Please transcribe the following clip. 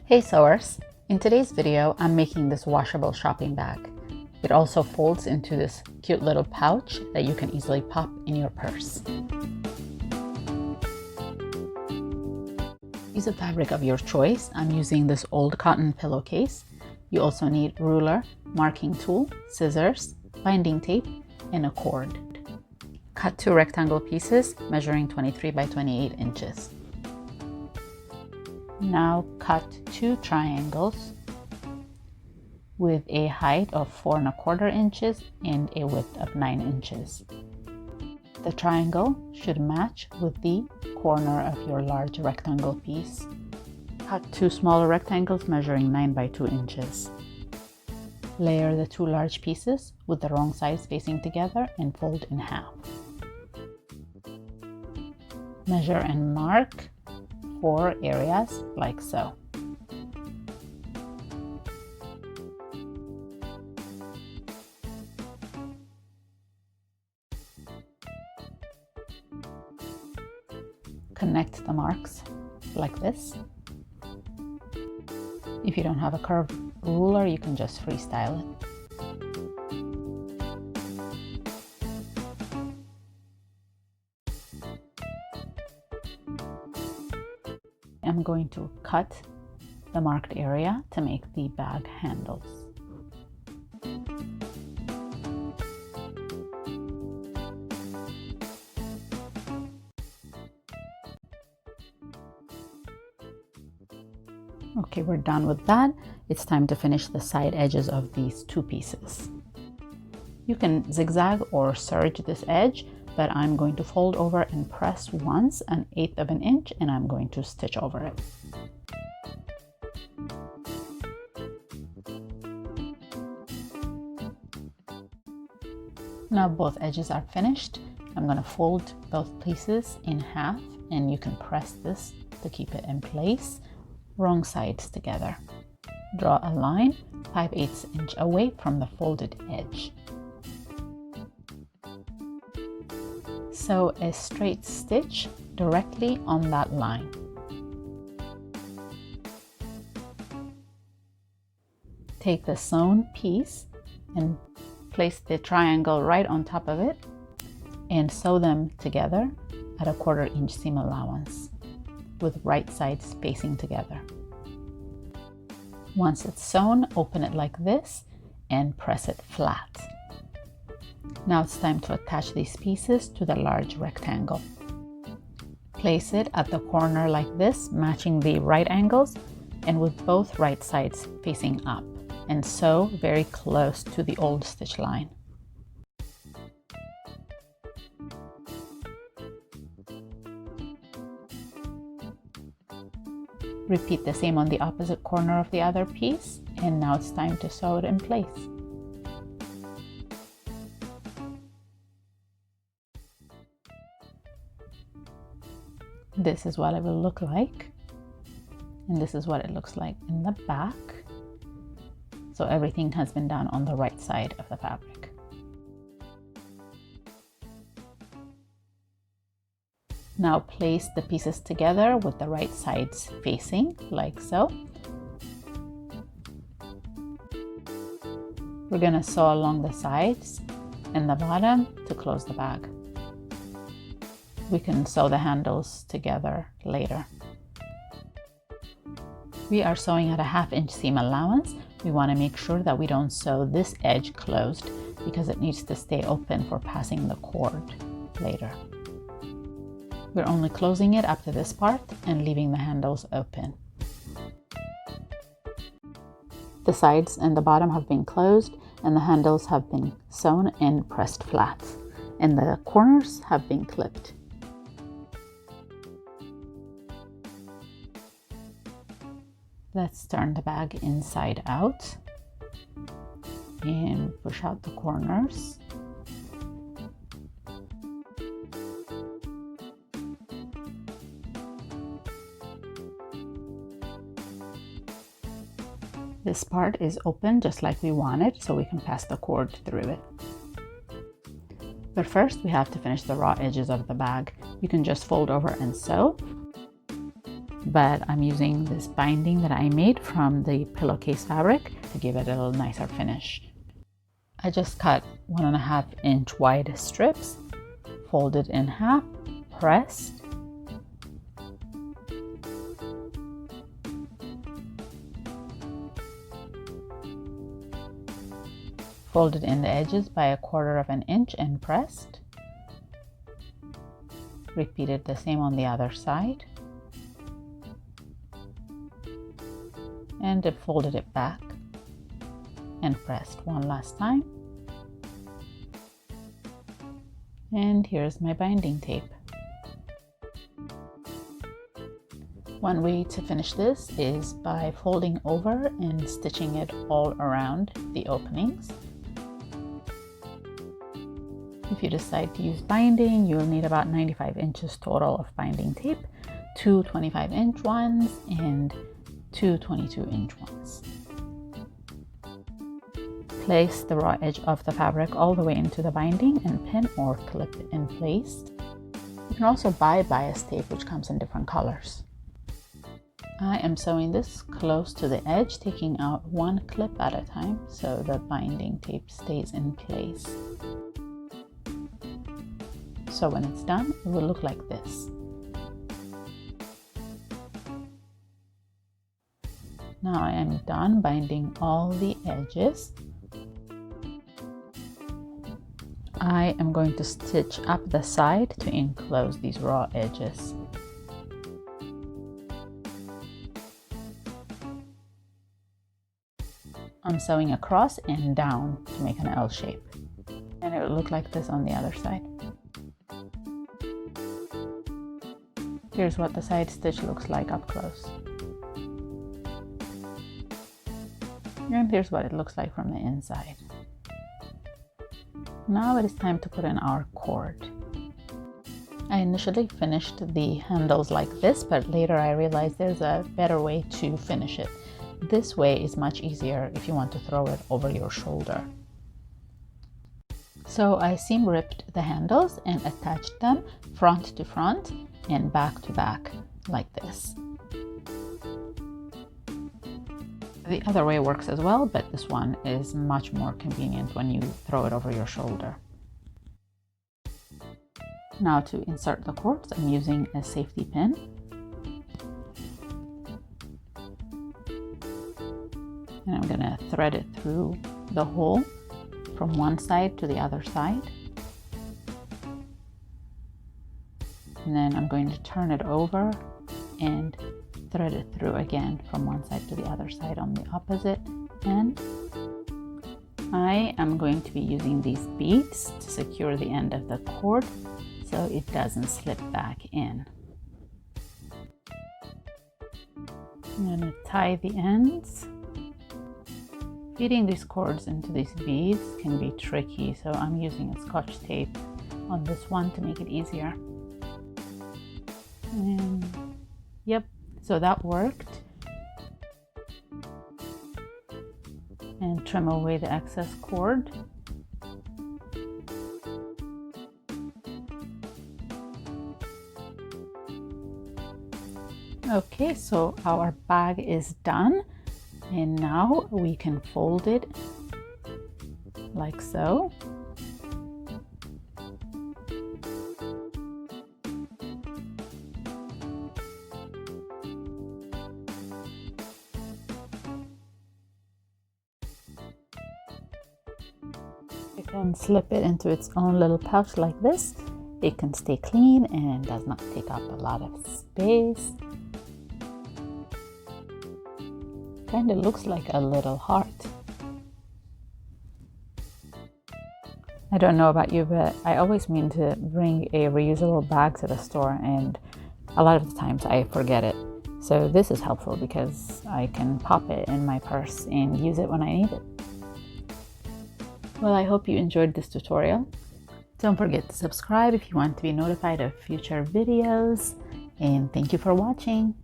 Hey sewers! In today's video, I'm making this washable shopping bag. It also folds into this cute little pouch that you can easily pop in your purse. Use a fabric of your choice. I'm using this old cotton pillowcase. You also need ruler, marking tool, scissors, binding tape, and a cord. Cut 2 rectangle pieces measuring 23 by 28 inches. Now cut 2 triangles with a height of 4 1/4 inches and a width of 9 inches. The triangle should match with the corner of your large rectangle piece. Cut 2 smaller rectangles measuring 9 by 2 inches. Layer the 2 large pieces with the wrong sides facing together and fold in half. Measure and mark 4 areas like so. Connect the marks like this. If you don't have a curved ruler, you can just freestyle it. I'm going to cut the marked area to make the bag handles. Okay, we're done with that. It's time to finish the side edges of these 2 pieces. You can zigzag or serge this edge, but I'm going to fold over and press once 1/8 of an inch, and I'm going to stitch over it. Now both edges are finished. I'm going to fold both pieces in half, and you can press this to keep it in place. Wrong sides together. Draw a line 5/8 inch away from the folded edge. Sew a straight stitch directly on that line. Take the sewn piece and place the triangle right on top of it and sew them together at a 1/4 inch seam allowance with right sides facing together. Once it's sewn, open it like this and press it flat. Now it's time to attach these pieces to the large rectangle. Place it at the corner like this, matching the right angles and with both right sides facing up, and sew very close to the old stitch line. Repeat the same on the opposite corner of the other piece, and now it's time to sew it in place. This is what it will look like, and this is what it looks like in the back. So everything has been done on the right side of the fabric. Now place the pieces together with the right sides facing, like so. We're going to sew along the sides and the bottom to close the bag. We can sew the handles together later. We are sewing at a 1/2 inch seam allowance. We want to make sure that we don't sew this edge closed because it needs to stay open for passing the cord later. We're only closing it up to this part and leaving the handles open. The sides and the bottom have been closed, and the handles have been sewn and pressed flat, and the corners have been clipped. Let's turn the bag inside out and push out the corners. This part is open just like we want it, so we can pass the cord through it. But first we have to finish the raw edges of the bag. You can just fold over and sew. but I'm using this binding that I made from the pillowcase fabric to give it a little nicer finish. I just cut 1.5 inch wide strips, folded in half, pressed, folded in the edges by 1/4 inch and pressed. Repeated the same on the other side, and folded it back and pressed one last time. And here's my binding tape. One way to finish this is by folding over and stitching it all around the openings. If you decide to use binding, you'll need about 95 inches total of binding tape, 2 25-inch ones and 2 22-inch ones. Place the raw edge of the fabric all the way into the binding and pin or clip in place. You can also buy bias tape, which comes in different colors. I am sewing this close to the edge, taking out one clip at a time so the binding tape stays in place. So when it's done, it will look like this. Now I am done binding all the edges. I am going to stitch up the side to enclose these raw edges. I'm sewing across and down to make an L shape, and it will look like this on the other side. Here's what the side stitch looks like up close. And here's what it looks like from the inside. Now it is time to put in our cord. I initially finished the handles like this, but later I realized there's a better way to finish it. This way is much easier if you want to throw it over your shoulder. So I seam ripped the handles and attached them front to front and back to back like this. The other way works as well, but this one is much more convenient when you throw it over your shoulder. Now to insert the cords, I'm using a safety pin. And I'm gonna thread it through the hole from one side to the other side. And then I'm going to turn it over and thread it through again from one side to the other side on the opposite end. I am going to be using these beads to secure the end of the cord so it doesn't slip back in. I'm going to tie the ends. Feeding these cords into these beads can be tricky, so I'm using a Scotch tape on this one to make it easier. And yep, so that worked. And trim away the excess cord. Okay, so our bag is done. And now we can fold it like so. You can slip it into its own little pouch like this. It can stay clean and does not take up a lot of space. Kind of looks like a little heart. I don't know about you, but I always mean to bring a reusable bag to the store, and a lot of the times I forget it. So this is helpful because I can pop it in my purse and use it when I need it. Well, I hope you enjoyed this tutorial. Don't forget to subscribe if you want to be notified of future videos, and thank you for watching.